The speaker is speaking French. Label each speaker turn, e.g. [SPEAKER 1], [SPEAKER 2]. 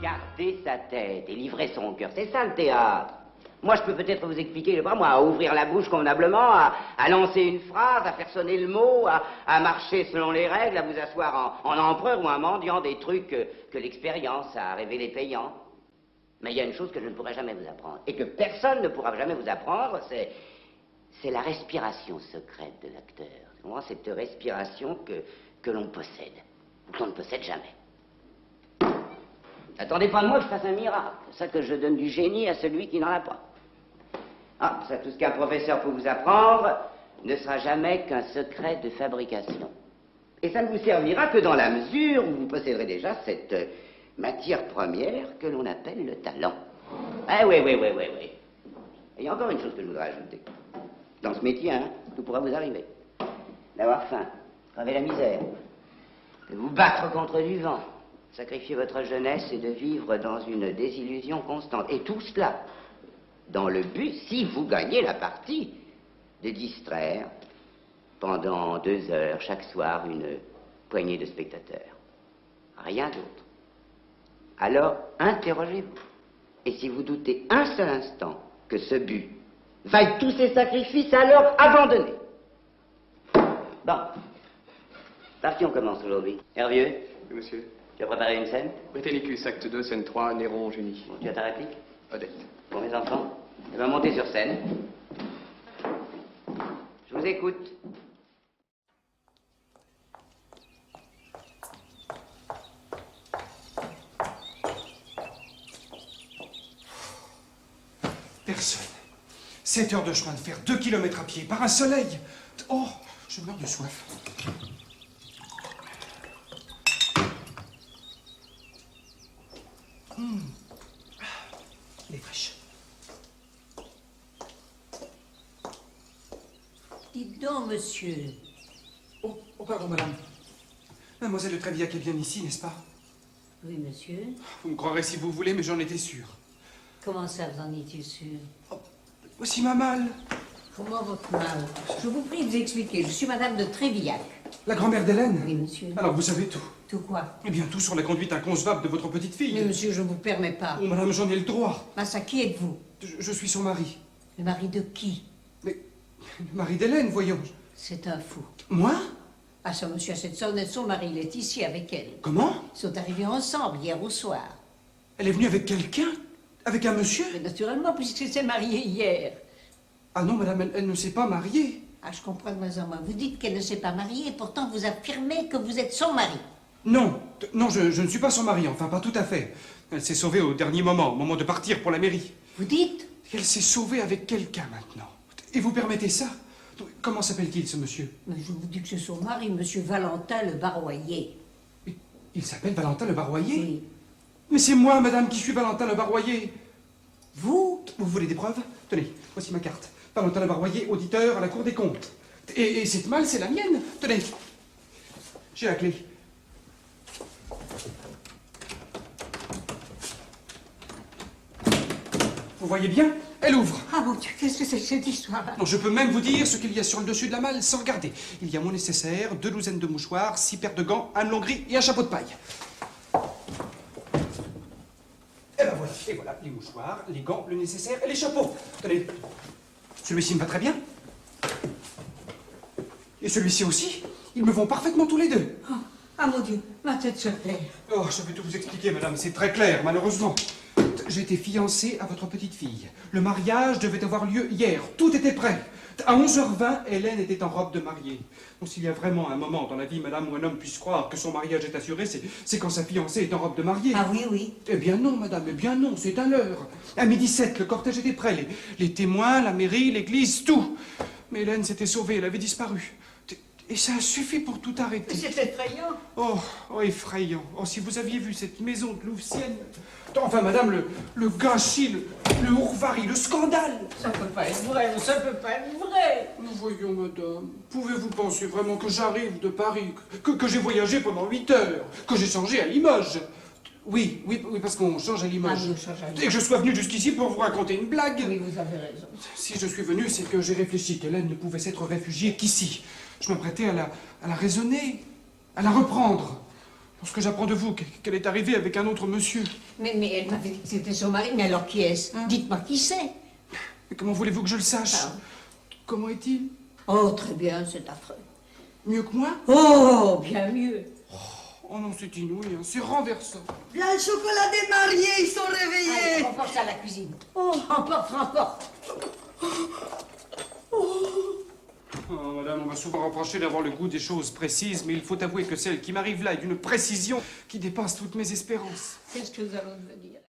[SPEAKER 1] Garder sa tête et livrer son cœur, c'est ça le théâtre. Moi, je peux peut-être vous expliquer, je sais pas moi, à ouvrir la bouche convenablement, à lancer une phrase, à faire sonner le mot, à marcher selon les règles, à vous asseoir en empereur ou en mendiant, des trucs que l'expérience a révélés payants. Mais il y a une chose que je ne pourrai jamais vous apprendre, et que personne ne pourra jamais vous apprendre, c'est la respiration secrète de l'acteur. C'est vraiment cette respiration que l'on possède, ou qu'on ne possède jamais. Attendez pas de moi que je fasse un miracle. C'est ça que je donne du génie à celui qui n'en a pas. Ah, ça, tout ce qu'un professeur peut vous apprendre ne sera jamais qu'un secret de fabrication. Et ça ne vous servira que dans la mesure où vous posséderez déjà cette matière première que l'on appelle le talent. Ah oui. Et il y a encore une chose que je voudrais ajouter. Dans ce métier, hein, tout pourra vous arriver. D'avoir faim, crever la misère, de vous battre contre du vent, sacrifier votre jeunesse et de vivre dans une désillusion constante. Et tout cela dans le but, si vous gagnez la partie, de distraire pendant 2 heures chaque soir une poignée de spectateurs. Rien d'autre. Alors, interrogez-vous. Et si vous doutez un seul instant que ce but vaille tous ces sacrifices, alors abandonnez. Bon. Par qui on commence aujourd'hui? Hervieux?
[SPEAKER 2] Oui, monsieur.
[SPEAKER 1] Tu as préparé une scène?
[SPEAKER 2] Britannicus, acte 2, scène 3, Néron, génie.
[SPEAKER 1] Bon, tu as ta réplique?
[SPEAKER 2] Odette.
[SPEAKER 1] Pour mes enfants, eh bien, montez sur scène. Je vous écoute.
[SPEAKER 3] Personne. 7 heures de chemin de fer, 2 kilomètres à pied, par un soleil. Oh, je meurs de soif. Elle est fraîche.
[SPEAKER 4] Dites donc, monsieur.
[SPEAKER 3] Oh, pardon, madame. Mademoiselle de Trévillac est bien ici, n'est-ce pas?
[SPEAKER 4] Oui, monsieur.
[SPEAKER 3] Vous me croirez si vous voulez, mais j'en étais sûr.
[SPEAKER 4] Comment ça, vous en étiez sûr?
[SPEAKER 3] Oh, voici ma malle.
[SPEAKER 4] Comment votre mal? Je vous prie de vous expliquer. Je suis madame de Trévillac.
[SPEAKER 3] La grand-mère d'Hélène?
[SPEAKER 4] Oui, monsieur.
[SPEAKER 3] Alors, vous savez tout.
[SPEAKER 4] Tout quoi?
[SPEAKER 3] Eh bien, tout sur la conduite inconcevable de votre petite fille.
[SPEAKER 4] Mais monsieur, je ne vous permets pas.
[SPEAKER 3] Oh, madame, j'en ai le droit.
[SPEAKER 4] Ah, ça, qui êtes-vous?
[SPEAKER 3] Je suis son mari.
[SPEAKER 4] Le mari de qui?
[SPEAKER 3] Mais, le mari d'Hélène, voyons.
[SPEAKER 4] C'est un fou.
[SPEAKER 3] Moi?
[SPEAKER 4] Ah, ça, monsieur, cette sonnette, son mari, il est ici avec elle.
[SPEAKER 3] Comment?
[SPEAKER 4] Ils sont arrivés ensemble hier au soir.
[SPEAKER 3] Elle est venue avec quelqu'un? Avec un monsieur?
[SPEAKER 4] Mais naturellement, puisqu'elle s'est mariée hier.
[SPEAKER 3] Ah non, madame, elle ne s'est pas mariée.
[SPEAKER 4] Ah, je comprends de moins en moins. Vous dites qu'elle ne s'est pas mariée et pourtant vous affirmez que vous êtes son mari.
[SPEAKER 3] Non, je ne suis pas son mari, enfin pas tout à fait. Elle s'est sauvée au dernier moment, au moment de partir pour la mairie.
[SPEAKER 4] Vous dites?
[SPEAKER 3] Elle s'est sauvée avec quelqu'un maintenant. Et vous permettez ça? Comment s'appelle-t-il, ce monsieur?
[SPEAKER 4] Mais je vous dis que c'est son mari, monsieur Valentin le Baroyer.
[SPEAKER 3] Il s'appelle Valentin le Baroyer?
[SPEAKER 4] Oui.
[SPEAKER 3] Mais c'est moi, madame, qui suis Valentin le Baroyer.
[SPEAKER 4] Vous?
[SPEAKER 3] Vous voulez des preuves? Tenez, voici ma carte. Valentin le Baroyer, auditeur à la Cour des comptes. Et cette malle, c'est la mienne. Tenez, j'ai la clé. Vous voyez bien? Elle ouvre.
[SPEAKER 4] Ah mon Dieu, qu'est-ce que c'est que cette histoire?
[SPEAKER 3] Non, je peux même vous dire ce qu'il y a sur le dessus de la malle sans regarder. Il y a mon nécessaire, 2 douzaines de mouchoirs, 6 paires de gants, un melon gris et un chapeau de paille. Et ben voilà, et voilà, les mouchoirs, les gants, le nécessaire et les chapeaux. Tenez, celui-ci me va très bien. Et celui-ci aussi. Ils me vont parfaitement tous les deux.
[SPEAKER 4] Oh, ah mon Dieu, ma tête se perd.
[SPEAKER 3] Oh, je vais tout vous expliquer, madame, c'est très clair, malheureusement. J'étais fiancé à votre petite fille. Le mariage devait avoir lieu hier. Tout était prêt. À 11h20, Hélène était en robe de mariée. Bon, s'il y a vraiment un moment dans la vie, madame, où un homme puisse croire que son mariage est assuré, c'est quand sa fiancée est en robe de mariée.
[SPEAKER 4] Ah oui, oui.
[SPEAKER 3] Eh bien non, madame, eh bien non, c'est à l'heure. À 12h07, le cortège était prêt. Les témoins, la mairie, l'église, tout. Mais Hélène s'était sauvée, elle avait disparu. Et ça a suffi pour tout arrêter.
[SPEAKER 4] C'est effrayant.
[SPEAKER 3] Oh, effrayant. Oh, si vous aviez vu cette maison de Louvcienne. Enfin, madame, le gâchis, le ourvari, le scandale.
[SPEAKER 4] Ça peut pas être vrai, ça peut pas être vrai.
[SPEAKER 3] Nous voyons, madame. Pouvez-vous penser vraiment que j'arrive de Paris, que j'ai voyagé pendant 8 heures, que j'ai changé à Limoges? Oui, parce qu'on change à Limoges.
[SPEAKER 4] Ah oui, on change à Limoges.
[SPEAKER 3] Et que je sois venu jusqu'ici pour vous raconter une blague.
[SPEAKER 4] Oui, vous avez raison.
[SPEAKER 3] Si je suis venu, c'est que j'ai réfléchi qu'Hélène ne pouvait s'être réfugiée qu'ici. Je m'apprêtais à la raisonner, à la reprendre. lorsque j'apprends de vous qu'elle est arrivée avec un autre monsieur.
[SPEAKER 4] Mais elle m'avait dit que c'était son mari. Mais alors qui est-ce? Dites-moi qui c'est.
[SPEAKER 3] Mais comment voulez-vous que je le sache?
[SPEAKER 4] Ah.
[SPEAKER 3] Comment est-il?
[SPEAKER 4] Oh, très bien, c'est affreux.
[SPEAKER 3] Mieux que moi?
[SPEAKER 4] Oh, bien mieux.
[SPEAKER 3] Oh non, c'est inouï, hein, c'est renversant.
[SPEAKER 5] Là, le chocolat des mariés, ils sont réveillés.
[SPEAKER 4] Allez, on porte ça à la cuisine. Oh, emporte.
[SPEAKER 3] Oh, madame, on m'a souvent reproché d'avoir le goût des choses précises, mais il faut avouer que celle qui m'arrive là est d'une précision qui dépasse toutes mes espérances.
[SPEAKER 4] Qu'est-ce que nous allons devenir?